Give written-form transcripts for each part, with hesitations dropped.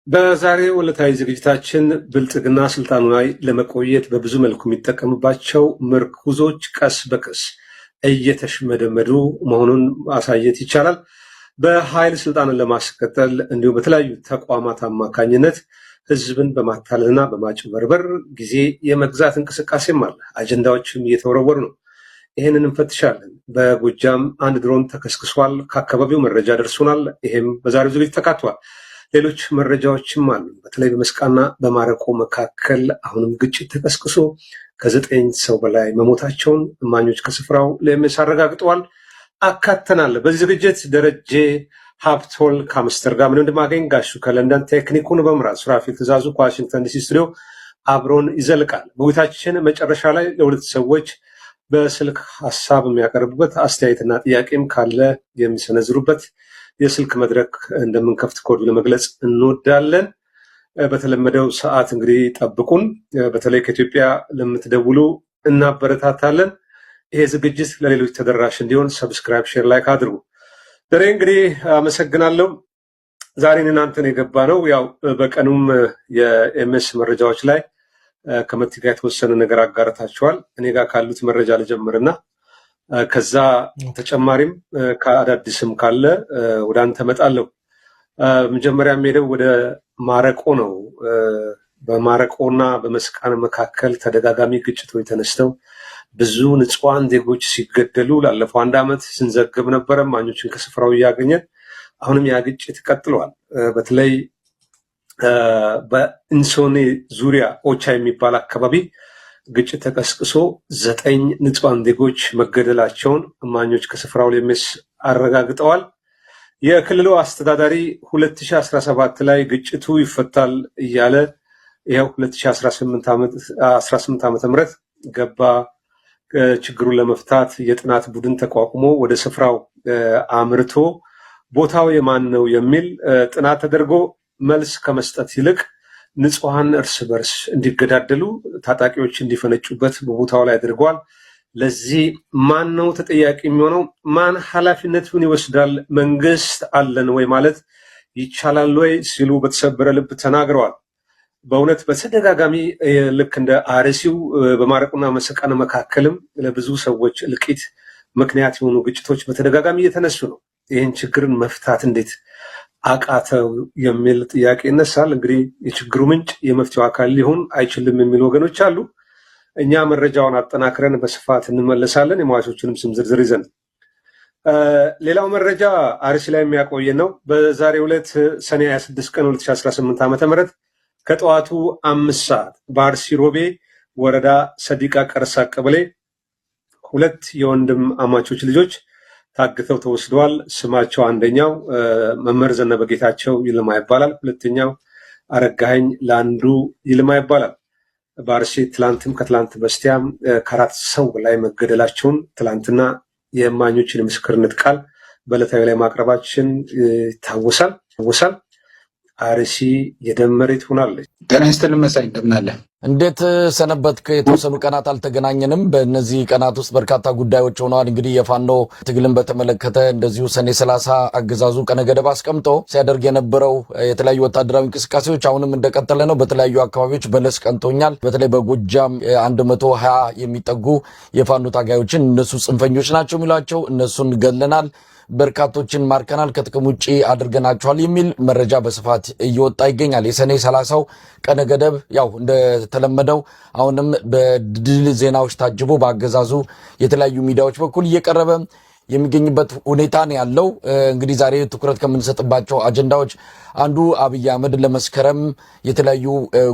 በዛሬው ዕለታዊ ዝግጅታችን ብልጽግና ስልጣኑ ላይ ለመቆየት በብዙ መልኩ የሚጠቀምባቸው ምርኩዞች ቀስ በቀስ እየተሽመደመዱ መሆኑን ማሳየት ይቻላል። በኃይል ስልጣንን ለማስቀጠል እንዲሁም በተለያዩ ተቋማት አማካኝነት ህዝብን በማታለልና በማጭበርበር ጊዜ የመግዛት እንቅስቃሴም አለ። አጀንዳዎችም እየተወረወሩ ነው። ይህንን እንፈትሻለን። በጎጃም አንድ ድሮን ተከስክሷል። ከአካባቢው መረጃ ደርሶናል። ይሄም በዛሬው ዝግጅት ተካቷል። ሌሎች መረጃዎችም አሉ። በተለይ በመስቃና በማረቆ መካከል አሁንም ግጭት ተቀስቅሶ ከ9 ሰው በላይ መሞታቸውን እማኞች ከስፍራው ለኤምኤስ አረጋግጠዋል። አካተናል። በዚህ ዝግጅት ደረጀ ሀብቶል ከአምስተርዳም እንደማገኝ ጋሹ ከለንደን ቴክኒኩን በመምራት ሱራፊል ትእዛዙ ከዋሽንግተን ዲሲ ስቱዲዮ አብሮን ይዘልቃል። በውይይታችን መጨረሻ ላይ ለሁለት ሰዎች በስልክ ሀሳብ የሚያቀርቡበት አስተያየትና ጥያቄም ካለ የሚሰነዝሩበት የስልክ መድረክ እንደምንከፍት ኮድ ለመግለጽ እንወዳለን። በተለመደው ሰዓት እንግዲህ ጠብቁን። በተለይ ከኢትዮጵያ ለምትደውሉ እናበረታታለን። ይሄ ዝግጅት ለሌሎች ተደራሽ እንዲሆን ሰብስክራይብ፣ ሼር፣ ላይክ አድርጉ። ደሬ እንግዲህ አመሰግናለሁ። ዛሬን እናንተን የገባ ነው። ያው በቀኑም የኤምኤስ መረጃዎች ላይ ከመቲ ጋር የተወሰነ ነገር አጋርታችኋል። እኔ ጋር ካሉት መረጃ ልጀምርና ከዛ ተጨማሪም ከአዳዲስም ካለ ወደ አንተ መጣለሁ። መጀመሪያ የምሄደው ወደ ማረቆ ነው። በማረቆና በመስቃን መካከል ተደጋጋሚ ግጭቶች ተነስተው ብዙ ንጹሃን ዜጎች ሲገደሉ ላለፈው 1 ዓመት ስንዘግብ ነበረ። እማኞችን ከስፍራው እያገኘን አሁንም ያ ግጭት ቀጥሏል። በተለይ በኢንሶኔ ዙሪያ ኦቻ የሚባል አካባቢ ግጭት ተቀስቅሶ 9 ንጹሃን ዜጎች መገደላቸውን እማኞች ከስፍራው ለኤምኤስ አረጋግጠዋል። የክልሉ አስተዳዳሪ 2017 ላይ ግጭቱ ይፈታል እያለ ይኸው 2018 ዓመተ ምህረት ገባ። ችግሩን ለመፍታት የጥናት ቡድን ተቋቁሞ ወደ ስፍራው አምርቶ ቦታው የማን ነው የሚል ጥናት ተደርጎ መልስ ከመስጠት ይልቅ ንጹሃን እርስ በርስ እንዲገዳደሉ ታጣቂዎች እንዲፈነጩበት በቦታው ላይ አድርገዋል። ለዚህ ማን ነው ተጠያቂ የሚሆነው? ማን ኃላፊነቱን ይወስዳል? መንግስት አለን ወይ ማለት ይቻላል ወይ ሲሉ በተሰበረ ልብ ተናግረዋል። በእውነት በተደጋጋሚ ልክ እንደ አርሲው በማረቆና መስቃን መካከልም ለብዙ ሰዎች እልቂት ምክንያት የሆኑ ግጭቶች በተደጋጋሚ እየተነሱ ነው። ይህን ችግርን መፍታት እንዴት አቃተው የሚል ጥያቄ ይነሳል። እንግዲህ የችግሩ ምንጭ የመፍትሄው አካል ሊሆን አይችልም የሚሉ ወገኖች አሉ። እኛ መረጃውን አጠናክረን በስፋት እንመለሳለን። የሟቾችንም ስም ዝርዝር ይዘን ሌላው መረጃ አርሲ ላይ የሚያቆየን ነው። በዛሬው ዕለት ሰኔ 26 ቀን 2018 ዓ.ም ከጠዋቱ 5 ሰዓት በአርሲ ሮቤ ወረዳ ሰዲቃ ቀርሳ ቀበሌ 2 የወንድም አማቾች ልጆች ታግተው ተወስደዋል። ስማቸው አንደኛው መምህር ዘነበ ጌታቸው ይልማ ይባላል። ሁለተኛው አረጋኸኝ ለአንዱ ይልማ ይባላል። በአርሲ ትላንትም ከትላንት በስቲያም ከ4 ሰው በላይ መገደላቸውን ትላንትና የእማኞችን የምስክርነት ቃል በዕለታዊ ላይ ማቅረባችን ይታወሳል። አርሲ የደም መሬት ሆናለች። ጤና ይስጥልን መሳይ፣ እንደምን አለ? እንዴት ሰነበትክ? የተወሰኑ ቀናት አልተገናኘንም። በእነዚህ ቀናት ውስጥ በርካታ ጉዳዮች ሆነዋል። እንግዲህ የፋኖ ትግልን በተመለከተ እንደዚሁ ሰኔ 30 አገዛዙ ቀነ ገደብ አስቀምጦ ሲያደርግ የነበረው የተለያዩ ወታደራዊ እንቅስቃሴዎች አሁንም እንደቀጠለ ነው። በተለያዩ አካባቢዎች በለስ ቀንቶኛል። በተለይ በጎጃም 120 የሚጠጉ የፋኖ ታጋዮችን እነሱ ጽንፈኞች ናቸው የሚሏቸው እነሱን ገለናል፣ በርካቶችን ማርከናል፣ ከጥቅም ውጪ አድርገናቸዋል የሚል መረጃ በስፋት እየወጣ ይገኛል። የሰኔ 30ው ቀነ ገደብ ያው እንደተለመደው አሁንም በድል ዜናዎች ታጅቦ በአገዛዙ የተለያዩ ሚዲያዎች በኩል እየቀረበ የሚገኝበት ሁኔታ ነው ያለው። እንግዲህ ዛሬ ትኩረት ከምንሰጥባቸው አጀንዳዎች አንዱ አብይ አህመድ ለመስከረም የተለያዩ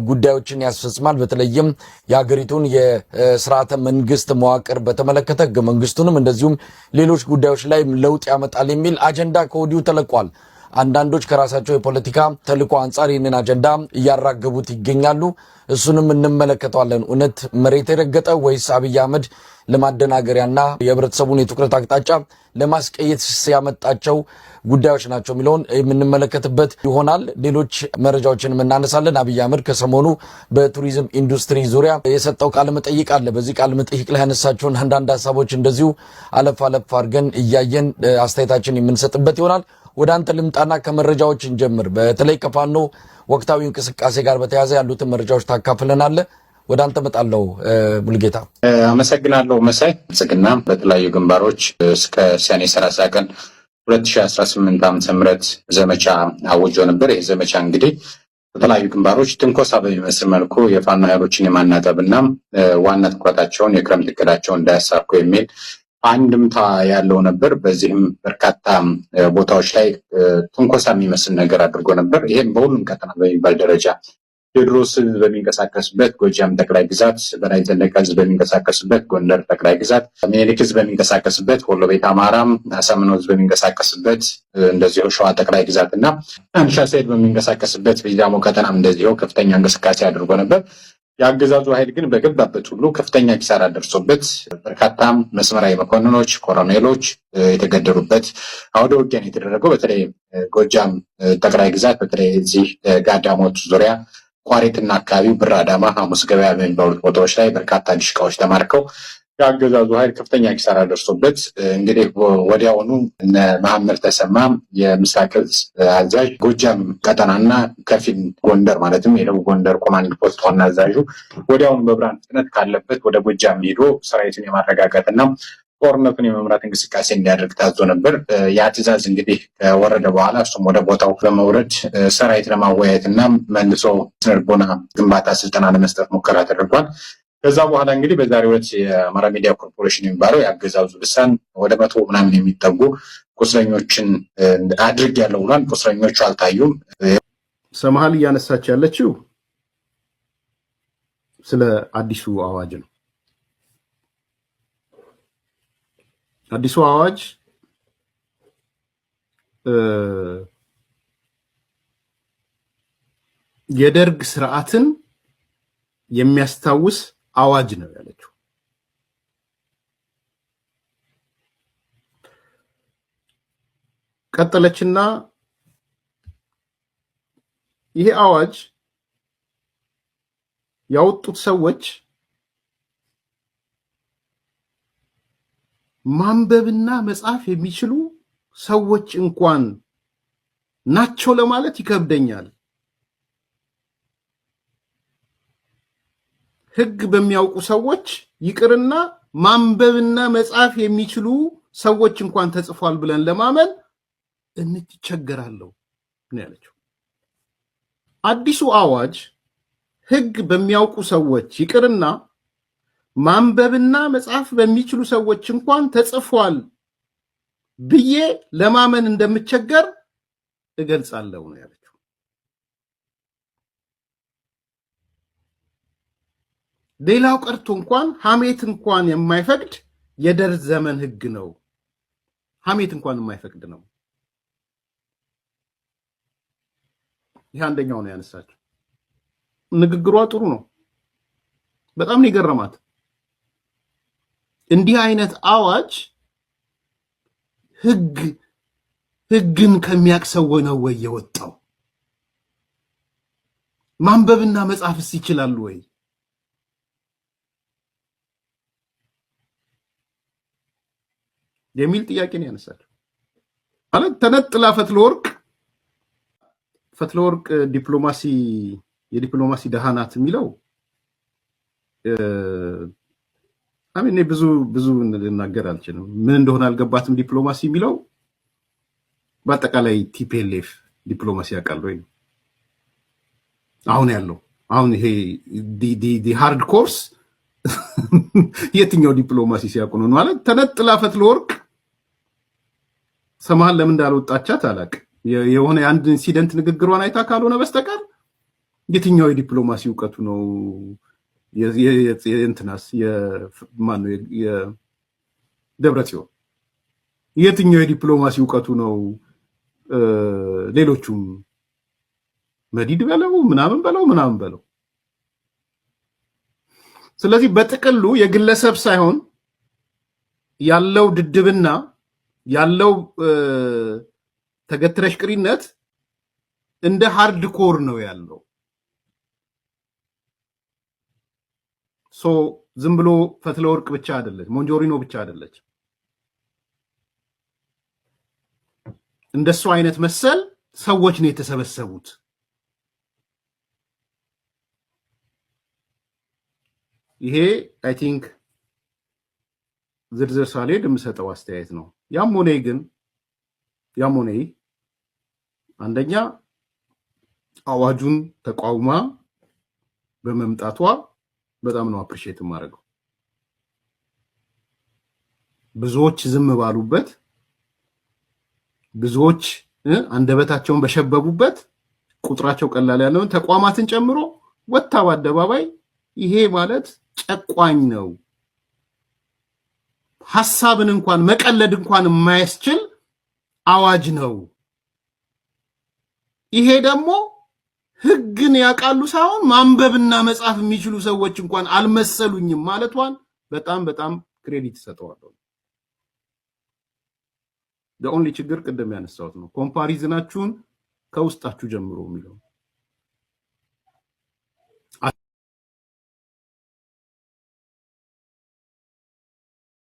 ጉዳዮችን ያስፈጽማል። በተለይም የሀገሪቱን የስርዓተ መንግስት መዋቅር በተመለከተ ህገ መንግስቱንም እንደዚሁም ሌሎች ጉዳዮች ላይ ለውጥ ያመጣል የሚል አጀንዳ ከወዲሁ ተለቋል። አንዳንዶች ከራሳቸው የፖለቲካ ተልዕኮ አንጻር ይህንን አጀንዳ እያራገቡት ይገኛሉ። እሱንም እንመለከተዋለን። እውነት መሬት የረገጠ ወይስ አብይ አህመድ ለማደናገሪያና የህብረተሰቡን የትኩረት አቅጣጫ ለማስቀየት ያመጣቸው ጉዳዮች ናቸው የሚለውን የምንመለከትበት ይሆናል። ሌሎች መረጃዎችንም እናነሳለን። አብይ አህመድ ከሰሞኑ በቱሪዝም ኢንዱስትሪ ዙሪያ የሰጠው ቃለ መጠይቅ አለ። በዚህ ቃለ መጠይቅ ላይ ያነሳቸውን አንዳንድ ሀሳቦች እንደዚሁ አለፍ አድርገን እያየን አስተያየታችን የምንሰጥበት ይሆናል። ወደ አንተ ልምጣና ከመረጃዎች እንጀምር። በተለይ ከፋኖ ወቅታዊ እንቅስቃሴ ጋር በተያያዘ ያሉትን መረጃዎች ታካፍለናለህ። ወደ አንተ መጣለው ሙልጌታ። አመሰግናለሁ መሳይ። ብልጽግና በተለያዩ ግንባሮች እስከ ሰኔ 30 ቀን 2018 ዓ.ም ዘመቻ አውጆ ነበር። ይህ ዘመቻ እንግዲህ በተለያዩ ግንባሮች ትንኮሳ በሚመስል መልኩ የፋኖ ኃይሎችን የማናጠብና ዋና ትኩረታቸውን የክረምት እቅዳቸውን እንዳያሳኩ የሚል አንድምታ ያለው ነበር። በዚህም በርካታ ቦታዎች ላይ ትንኮሳ የሚመስል ነገር አድርጎ ነበር። ይህም በሁሉም ቀጠና በሚባል ደረጃ ቴዎድሮስ በሚንቀሳቀስበት ጎጃም ጠቅላይ ግዛት፣ በላይ ዘለቀ ህዝብ በሚንቀሳቀስበት ጎንደር ጠቅላይ ግዛት፣ ምኒልክ ህዝብ በሚንቀሳቀስበት ወሎ ቤት አማራም፣ አሳምነው ህዝብ በሚንቀሳቀስበት እንደዚሁ ሸዋ ጠቅላይ ግዛት እና አንሻ ሰይድ በሚንቀሳቀስበት ቢዛሞ ቀጠናም እንደዚሁ ከፍተኛ እንቅስቃሴ አድርጎ ነበር። የአገዛዙ ኃይል ግን በገባበት ሁሉ ከፍተኛ ኪሳራ ደርሶበት በርካታ መስመራዊ መኮንኖች፣ ኮሎኔሎች የተገደሉበት አውደ ውጊያ የተደረገው በተለይ ጎጃም ጠቅላይ ግዛት በተለይ እዚህ ጋዳሞት ዙሪያ ቋሪትና አካባቢው ብር አዳማ፣ ሐሙስ ገበያ በሚባሉት ቦታዎች ላይ በርካታ ዲሽቃዎች ተማርከው የአገዛዙ ኃይል ከፍተኛ ኪሳራ ደርሶበት እንግዲህ ወዲያውኑ እነ መሐመድ ተሰማ የምስራቅ ዕዝ አዛዥ ጎጃም ቀጠናና ከፊል ጎንደር ማለትም የደቡብ ጎንደር ኮማንድ ፖስት ዋና አዛዡ ወዲያውኑ በብርሃን ፍጥነት ካለበት ወደ ጎጃም ሄዶ ሰራዊቱን የማረጋጋትና ጦርነቱን የመምራት እንቅስቃሴ እንዲያደርግ ታዞ ነበር። ያ ትዕዛዝ እንግዲህ ከወረደ በኋላ እሱም ወደ ቦታው በመውረድ ሰራዊት ለማወያየት እና መልሶ ስነልቦና ግንባታ ስልጠና ለመስጠት ሙከራ ተደርጓል። ከዛ በኋላ እንግዲህ በዛሬው ዕለት የአማራ ሚዲያ ኮርፖሬሽን የሚባለው የአገዛዙ ልሳን ወደ 100 ምናምን የሚጠጉ ቁስለኞችን አድርግ ያለው ብሏል። ቁስለኞቹ አልታዩም። ሰማሃል እያነሳች ያለችው ስለ አዲሱ አዋጅ ነው። አዲሱ አዋጅ የደርግ ስርዓትን የሚያስታውስ አዋጅ ነው ያለችው። ቀጠለችና ይሄ አዋጅ ያወጡት ሰዎች ማንበብና መጻፍ የሚችሉ ሰዎች እንኳን ናቸው ለማለት ይከብደኛል። ሕግ በሚያውቁ ሰዎች ይቅርና ማንበብና መጻፍ የሚችሉ ሰዎች እንኳን ተጽፏል ብለን ለማመን እንቸገራለን ነው ያለችው። አዲሱ አዋጅ ሕግ በሚያውቁ ሰዎች ይቅርና ማንበብና መጻፍ በሚችሉ ሰዎች እንኳን ተጽፏል ብዬ ለማመን እንደምቸገር እገልጻለሁ ነው ያለችው። ሌላው ቀርቶ እንኳን ሐሜት እንኳን የማይፈቅድ የደርግ ዘመን ሕግ ነው። ሐሜት እንኳን የማይፈቅድ ነው። ይህ አንደኛው ነው ያነሳችው። ንግግሯ ጥሩ ነው። በጣም ነው የገረማት። እንዲህ አይነት አዋጅ ሕግን ከሚያቅሰው ነው ወይ የወጣው? ማንበብና መጻፍስ ይችላሉ ወይ? የሚል ጥያቄ ነው ያነሳችው። ማለት ተነጥላ ፈትለወርቅ የዲፕሎማሲ ደሃ ናት የሚለው እኔ ብዙ ልናገር አልችልም። ምን እንደሆነ አልገባትም። ዲፕሎማሲ የሚለው በአጠቃላይ ቲፒኤልኤፍ ዲፕሎማሲ ያውቃል ወይ? አሁን ይሄ ሃርድ ኮርስ የትኛው ዲፕሎማሲ ሲያውቁ ነው? ማለት ተነጥላ ፈትለወርቅ ሰማሃል ለምን እንዳልወጣቻት አላውቅም። የሆነ የአንድ ኢንሲደንት ንግግሯን አይታ ካልሆነ በስተቀር የትኛው የዲፕሎማሲ እውቀቱ ነው? የእንትናስ የማነው የደብረጽዮን የትኛው የዲፕሎማሲ እውቀቱ ነው? ሌሎቹም መዲድ በለው ምናምን በለው። ስለዚህ በጥቅሉ የግለሰብ ሳይሆን ያለው ድድብና ያለው ተገትረሽ ቅሪነት እንደ ሃርድ ኮር ነው ያለው። ዝም ብሎ ፈትለወርቅ ብቻ አይደለች፣ ሞንጆሪኖ ብቻ አይደለች። እንደሱ አይነት መሰል ሰዎች ነው የተሰበሰቡት። ይሄ አይ ቲንክ ዝርዝር ሳልሄድ የምሰጠው አስተያየት ነው። ያም ሆነ አንደኛ አዋጁን ተቃውማ በመምጣቷ በጣም ነው አፕሪሺየት የማደርገው። ብዙዎች ዝም ባሉበት፣ ብዙዎች አንደበታቸውን በሸበቡበት ቁጥራቸው ቀላል ያለውን ተቋማትን ጨምሮ ወጣ በአደባባይ ይሄ ማለት ጨቋኝ ነው፣ ሐሳብን እንኳን መቀለድ እንኳን የማያስችል አዋጅ ነው፣ ይሄ ደግሞ ህግን ያውቃሉ ሳይሆን ማንበብና መጻፍ የሚችሉ ሰዎች እንኳን አልመሰሉኝም ማለቷን በጣም ክሬዲት ሰጠዋለሁ። ኦንሊ ችግር ቅድም ያነሳሁት ነው። ኮምፓሪዝናችሁን ከውስጣችሁ ጀምሮ የሚለው